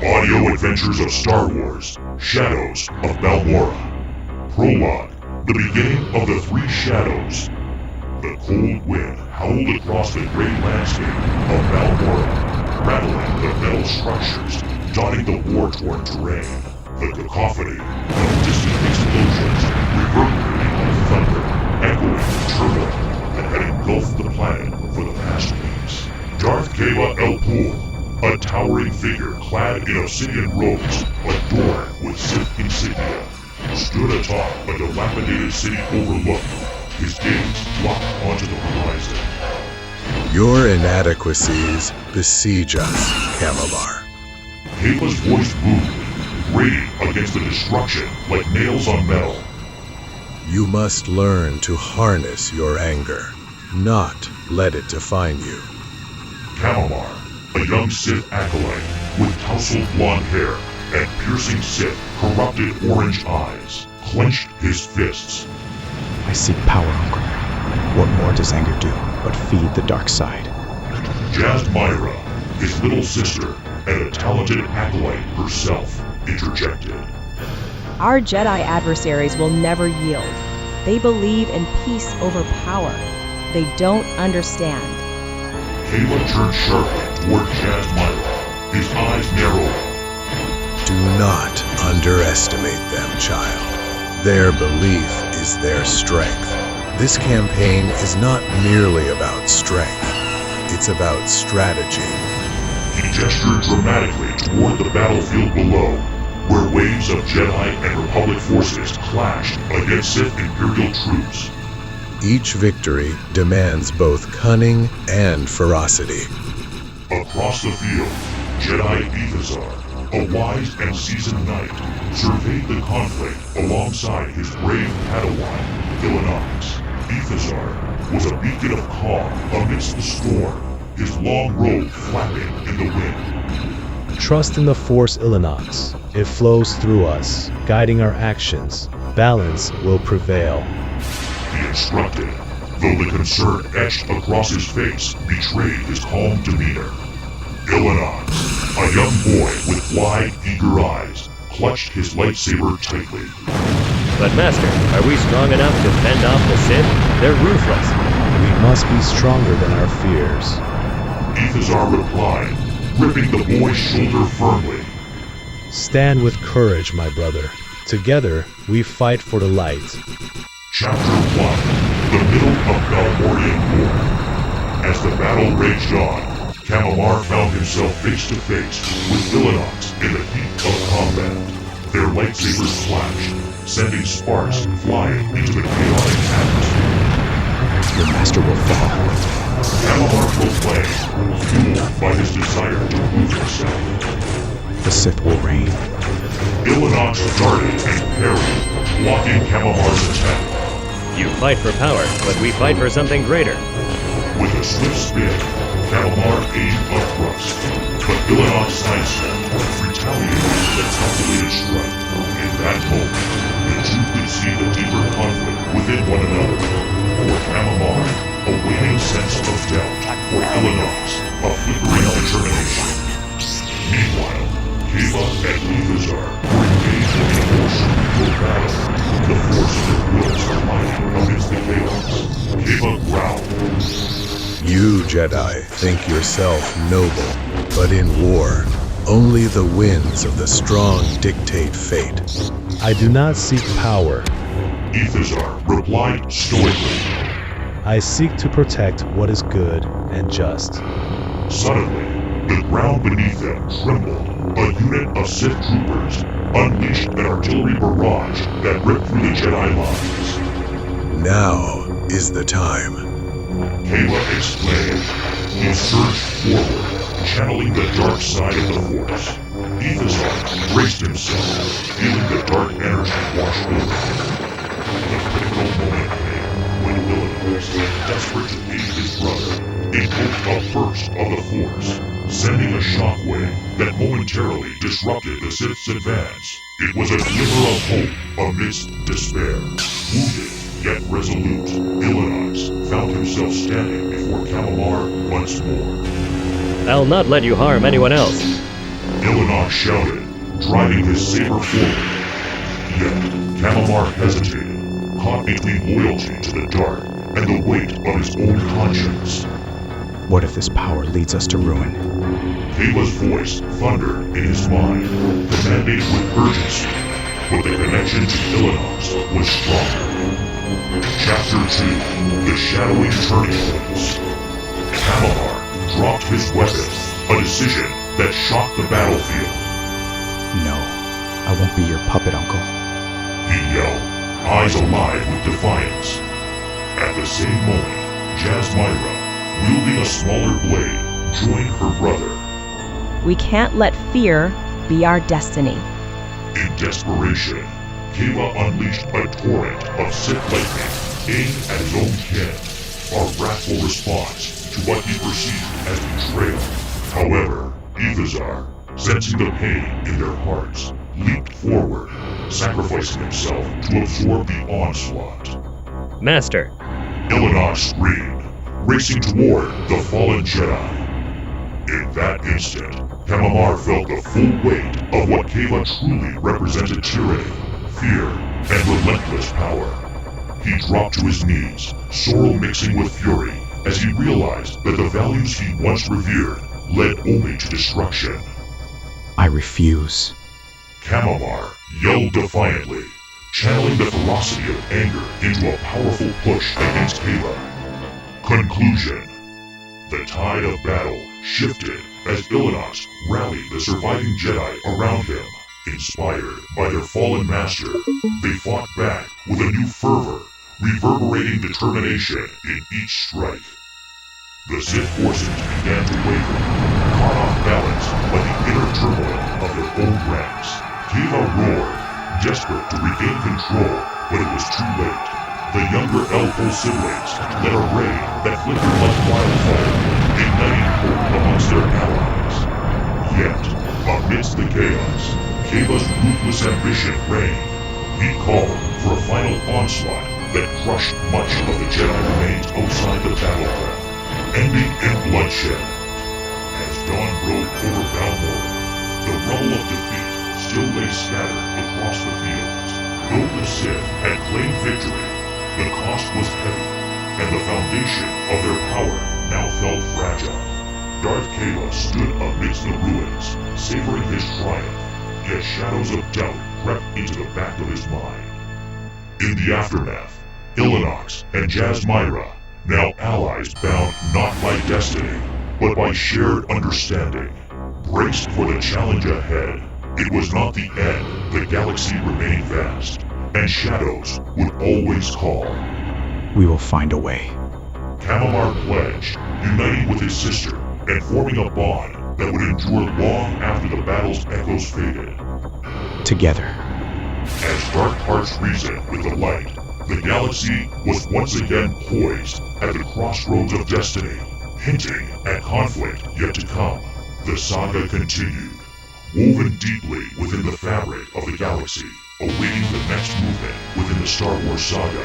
Audio Adventures of Star Wars, Shadows of BalMorra. Prologue, the beginning of the Three Shadows. The cold wind howled across the gray landscape of BalMorra, rattling the metal structures, dotting the war-torn terrain. The cacophony of distant explosions reverberating like thunder, echoing the turmoil that had engulfed the planet for the past weeks. Darth Keva El Pul, a towering figure clad in obsidian robes adorned with Sith insignia, stood atop a dilapidated city overlook, his gaze locked onto the horizon. Your inadequacies besiege us, Calamar. Keva's voice boomed, grating against the destruction like nails on metal. You must learn to harness your anger, not let it define you. Calamar, a young Sith acolyte with tousled blonde hair and piercing Sith corrupted orange eyes, clenched his fists. I seek power, Uncle. What more does anger do but feed the dark side? Jazz Myra, his little sister, and a talented acolyte herself, interjected. Our Jedi adversaries will never yield. They believe in peace over power. They don't understand. Keva turned sharply toward Jazz Myra, his eyes narrowing. Do not underestimate them, child. Their belief is their strength. This campaign is not merely about strength. It's about strategy. He gestured dramatically toward the battlefield below, where waves of Jedi and Republic forces clashed against Sith Imperial troops. Each victory demands both cunning and ferocity. Across the field, Jedi Ethazar, a wise and seasoned knight, surveyed the conflict alongside his brave Padawan, Illinox. Ethazar was a beacon of calm amidst the storm, his long robe flapping in the wind. Trust in the Force, Illinox. It flows through us, guiding our actions. Balance will prevail. He instructed, though the concern etched across his face betrayed his calm demeanor. Illinox, a young boy with wide, eager eyes, clutched his lightsaber tightly. But Master, are we strong enough to fend off the Sith? They're ruthless. We must be stronger than our fears. Ethazar replied, gripping the boy's shoulder firmly. Stand with courage, my brother. Together, we fight for the light. Chapter 1, the middle of Balmorrian War. As the battle raged on, Calamar found himself face to face with Illinox in the heat of combat. Their lightsabers flashed, sending sparks flying into the chaotic atmosphere. Your master will fall. Calamar proclaimed, fueled by his desire to prove himself. The Sith will reign. Illinox darted and parried, blocking Calamar's attack. You fight for power, but we fight for something greater. With a swift spin, Calamar aimed a thrust, but Illinox sidestepped, retaliating with a calculated strike. In that moment, the two could see the deeper conflict within one another. For Calamar, a waning sense of doubt. For Illinox, a flickering determination. Meanwhile, Keva and Ethazar were engaged in a more cerebral battle. The force of their wills colliding amidst the chaos. Keva growled. You, Jedi, think yourself noble, but in war, only the winds of the strong dictate fate. I do not seek power. Ethazar replied stoically. I seek to protect what is good and just. Suddenly, the ground beneath them trembled. A unit of Sith troopers unleashed an artillery barrage that ripped through the Jedi lines. Now is the time. Keva exclaimed. He surged forward, channeling the dark side of the Force. Ethazar braced himself, feeling the dark energy wash over him. The critical moment came when Willowix, desperate to aid his brother, invoked a burst of the Force, sending a shockwave that momentarily disrupted the Sith's advance. It was a glimmer of hope amidst despair. Wounded, yet resolute, Illinox found himself standing before Calamar once more. I'll not let you harm anyone else. Illinox shouted, driving his saber forward. Yet, Camamar hesitated, caught between loyalty to the dark and the weight of his own conscience. What if this power leads us to ruin? Keva's voice thundered in his mind, demanding with urgency, but the connection to Illinox was stronger. Chapter 2, The Shadowy Turning Points. Camamar dropped his weapon, a decision that shocked the battlefield. No, I won't be your puppet, Uncle. He yelled, eyes alive with defiance. At the same moment, Jasmira, wielding a smaller blade, joined her brother. We can't let fear be our destiny. In desperation, Keva unleashed a torrent of Sith lightning aimed at his own kin, a wrathful response to what he perceived as betrayal. However, Ithazar, sensing the pain in their hearts, leaped forward, sacrificing himself to absorb the onslaught. Master, Illinox screamed, racing toward the fallen Jedi. In that instant, Camamar felt the full weight of what Keva truly represented: tyranny, fear, and relentless power. He dropped to his knees, sorrow mixing with fury, as he realized that the values he once revered led only to destruction. I refuse. Camamar yelled defiantly, channeling the ferocity of anger into a powerful push against Keva. Conclusion. The tide of battle shifted as Illinox rallied the surviving Jedi around him. Inspired by their fallen master, they fought back with a new fervor, reverberating determination in each strike. The Sith forces began to waver, caught off balance by the inner turmoil of their own ranks. Keva roared, desperate to regain control, but it was too late. The younger elful siblings led a ray that flickered like wildfire, igniting hope amongst their allies. Yet, amidst the chaos, Keva's ruthless ambition reigned. He called for a final onslaught that crushed much of the Jedi remains outside the battleground, ending in bloodshed. As dawn broke over BalMorra, the rubble of defeat still lay scattered across the fields. Though the Sith had claimed victory, the cost was heavy, and the foundation of their power now felt fragile. Darth Keva stood amidst the ruins, savoring his triumph, yet shadows of doubt crept into the back of his mind. In the aftermath, Illinox and Jasmira, now allies bound not by destiny, but by shared understanding, braced for the challenge ahead. It was not the end. The galaxy remained vast, and shadows would always call. We will find a way. Camamar pledged, uniting with his sister and forming a bond that would endure long after the battle's echoes faded. Together. As dark hearts reasoned with the light, the galaxy was once again poised at the crossroads of destiny, hinting at conflict yet to come. The saga continued, woven deeply within the fabric of the galaxy, awaiting the next movement within the Star Wars saga.